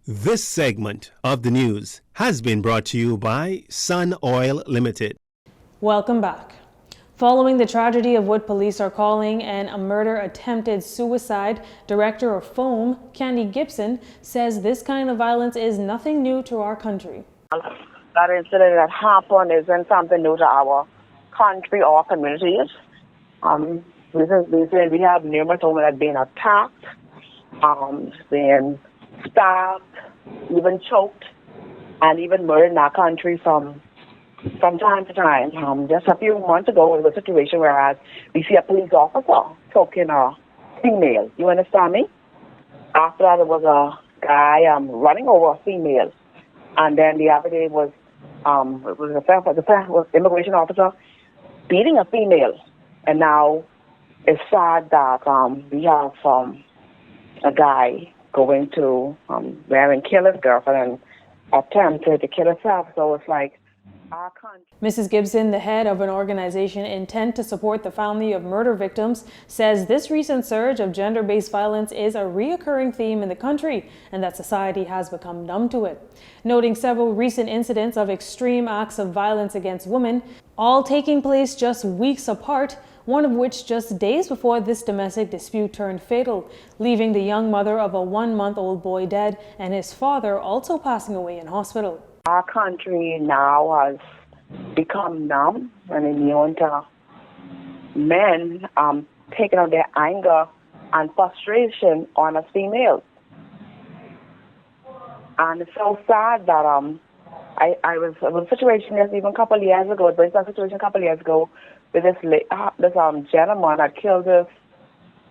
This segment of the news has been brought to you by Sun Oil Limited. Welcome back. Following the tragedy of what police are calling a murder attempted suicide, Director of FOAM, Candy Gibson, says this kind of violence is nothing new to our country. That incident that happened isn't something new to our country or communities. Recently, we have numerous women that have been attacked, been stabbed, even choked, and even murdered in our country from time to time. Just a few months ago, there was a situation where we see a police officer choking a female. You understand me? After that, there was a guy running over a female. And then the other day was the immigration officer beating a female. And now it's sad that we have a guy going to kill his girlfriend and attempted to kill himself. So it's like our country. Mrs. Gibson, the head of an organization intent to support the family of murder victims, says this recent surge of gender-based violence is a reoccurring theme in the country and that society has become numb to it. Noting several recent incidents of extreme acts of violence against women, all taking place just weeks apart, one of which just days before this domestic dispute turned fatal, leaving the young mother of a 1-month-old boy dead and his father also passing away in hospital. Our country now has become numb and immune to men taking out their anger and frustration on us females. And it's so sad that I was in a situation even a couple of years ago, with this gentleman that killed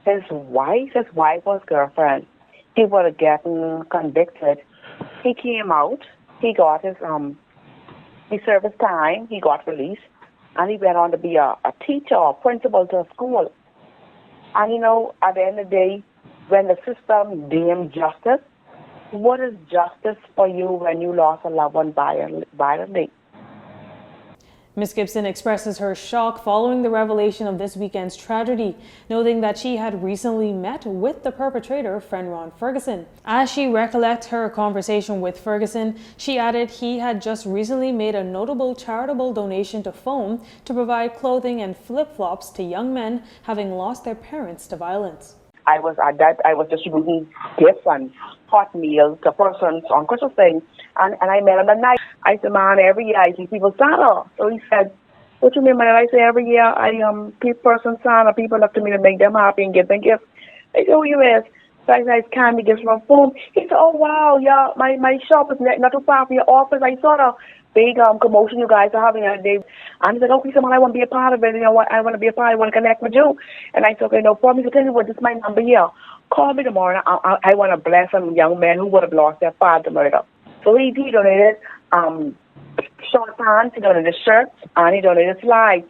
his wife or his girlfriend. He would have gotten convicted. He came out, he got he served his time, he got released, and he went on to be a teacher or principal to a school. And at the end of the day, when the system deemed justice, what is justice for you when you lost a loved one violently? Ms. Gibson expresses her shock following the revelation of this weekend's tragedy, noting that she had recently met with the perpetrator, friend Ron Ferguson. As she recollects her conversation with Ferguson, she added he had just recently made a notable charitable donation to FOAM to provide clothing and flip-flops to young men having lost their parents to violence. I was distributing gifts and hot meals to persons on Christmas things, and I met him that night. I said, man, every year I see people Santa. So he said, what you mean by that? I said, every year person Santa, people look to me to make them happy and give them gifts. I said, who you is? So I said, it's Candy Gifts from FOAM. He said, oh wow, yeah, my shop is not too far from your office. I saw the big commotion you guys are having that day. And he's like, okay, so I want to be a part of it. I want to be a part. I want to connect with you. And I said, okay, no problem. He said, tell you what, this is my number here. Call me tomorrow. I want to bless some young men who would have lost their father to murder. So he donated short pants, he donated shirts, and he donated slides.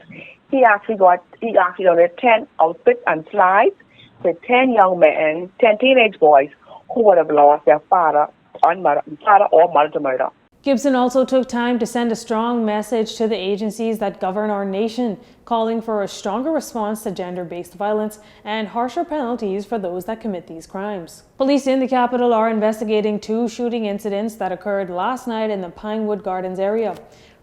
He actually donated 10 outfits and slides to 10 young men, 10 teenage boys who would have lost their father or mother to murder. Gibson also took time to send a strong message to the agencies that govern our nation, calling for a stronger response to gender-based violence and harsher penalties for those that commit these crimes. Police in the capital are investigating 2 shooting incidents that occurred last night in the Pinewood Gardens area.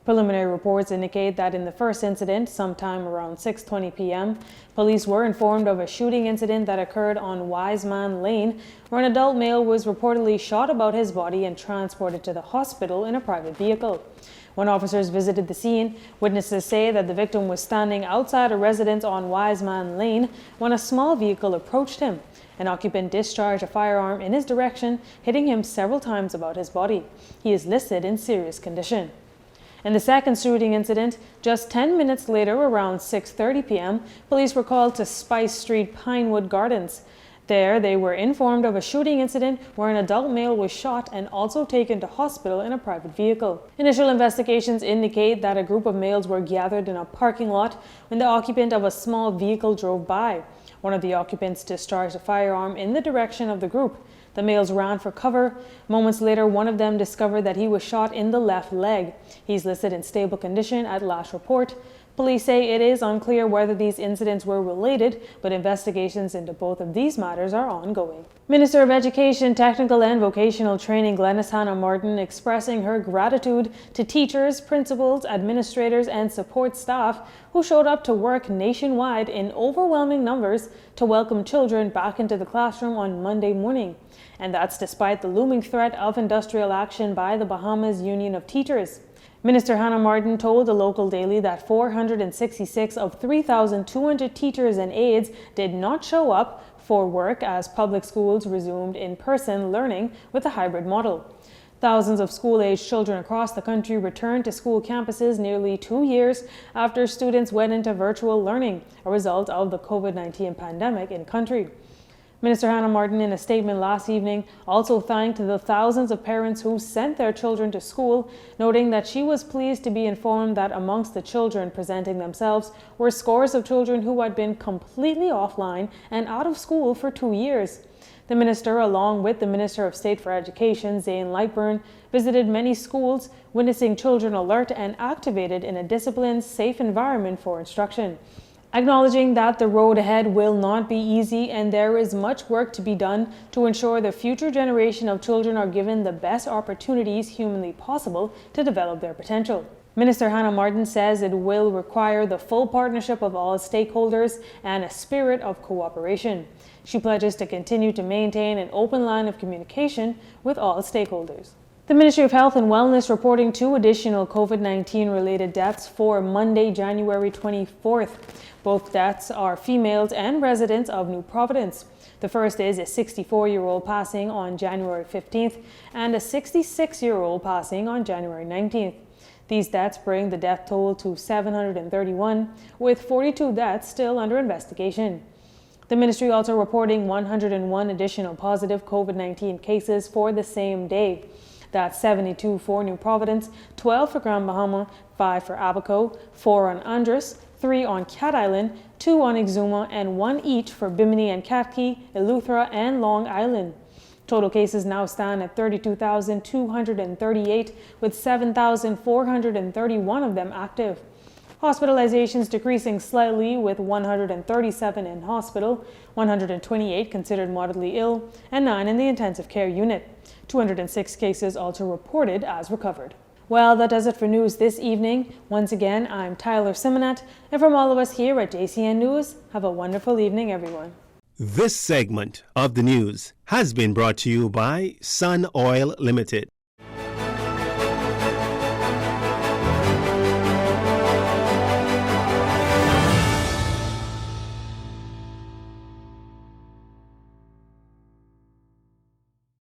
Preliminary reports indicate that in the first incident, sometime around 6:20 p.m., police were informed of a shooting incident that occurred on Wiseman Lane, where an adult male was reportedly shot about his body and transported to the hospital in a private vehicle. When officers visited the scene, witnesses say that the victim was standing outside a residence on Wiseman Lane when a small vehicle approached him. An occupant discharged a firearm in his direction, hitting him several times about his body. He is listed in serious condition. In the second shooting incident, just 10 minutes later, around 6:30 p.m., police were called to Spice Street, Pinewood Gardens. There, they were informed of a shooting incident where an adult male was shot and also taken to hospital in a private vehicle. Initial investigations indicate that a group of males were gathered in a parking lot when the occupant of a small vehicle drove by. One of the occupants discharged a firearm in the direction of the group. The males ran for cover. Moments later, one of them discovered that he was shot in the left leg. He's listed in stable condition at last report. Police say it is unclear whether these incidents were related, but investigations into both of these matters are ongoing. Minister of Education, Technical and Vocational Training Glenys Hanna-Martin expressing her gratitude to teachers, principals, administrators, and support staff who showed up to work nationwide in overwhelming numbers to welcome children back into the classroom on Monday morning. And that's despite the looming threat of industrial action by the Bahamas Union of Teachers. Minister Hanna-Martin told the local daily that 466 of 3,200 teachers and aides did not show up for work as public schools resumed in-person learning with a hybrid model. Thousands of school-aged children across the country returned to school campuses nearly 2 years after students went into virtual learning, a result of the COVID-19 pandemic in country. Minister Hanna-Martin, in a statement last evening, also thanked the thousands of parents who sent their children to school, noting that she was pleased to be informed that amongst the children presenting themselves were scores of children who had been completely offline and out of school for 2 years. The minister, along with the Minister of State for Education, Zane Lightburn, visited many schools, witnessing children alert and activated in a disciplined, safe environment for instruction. Acknowledging that the road ahead will not be easy and there is much work to be done to ensure the future generation of children are given the best opportunities humanly possible to develop their potential. Minister Hanna-Martin says it will require the full partnership of all stakeholders and a spirit of cooperation. She pledges to continue to maintain an open line of communication with all stakeholders. The Ministry of Health and Wellness reporting 2 additional COVID-19 related deaths for Monday, January 24th. Both deaths are females and residents of New Providence. The first is a 64-year-old passing on January 15th and a 66-year-old passing on January 19th. These deaths bring the death toll to 731, with 42 deaths still under investigation. The ministry also reporting 101 additional positive COVID-19 cases for the same day. That's 72 for New Providence, 12 for Grand Bahama, 5 for Abaco, 4 on Andros, 3 on Cat Island, 2 on Exuma, and 1 each for Bimini and Katki, Eleuthera, and Long Island. Total cases now stand at 32,238, with 7,431 of them active. Hospitalizations decreasing slightly, with 137 in hospital, 128 considered moderately ill, and 9 in the intensive care unit. 206 cases also reported as recovered. Well, that does it for news this evening. Once again, I'm Tyler Simonet, and from all of us here at JCN News, have a wonderful evening, everyone. This segment of the news has been brought to you by Sun Oil Limited.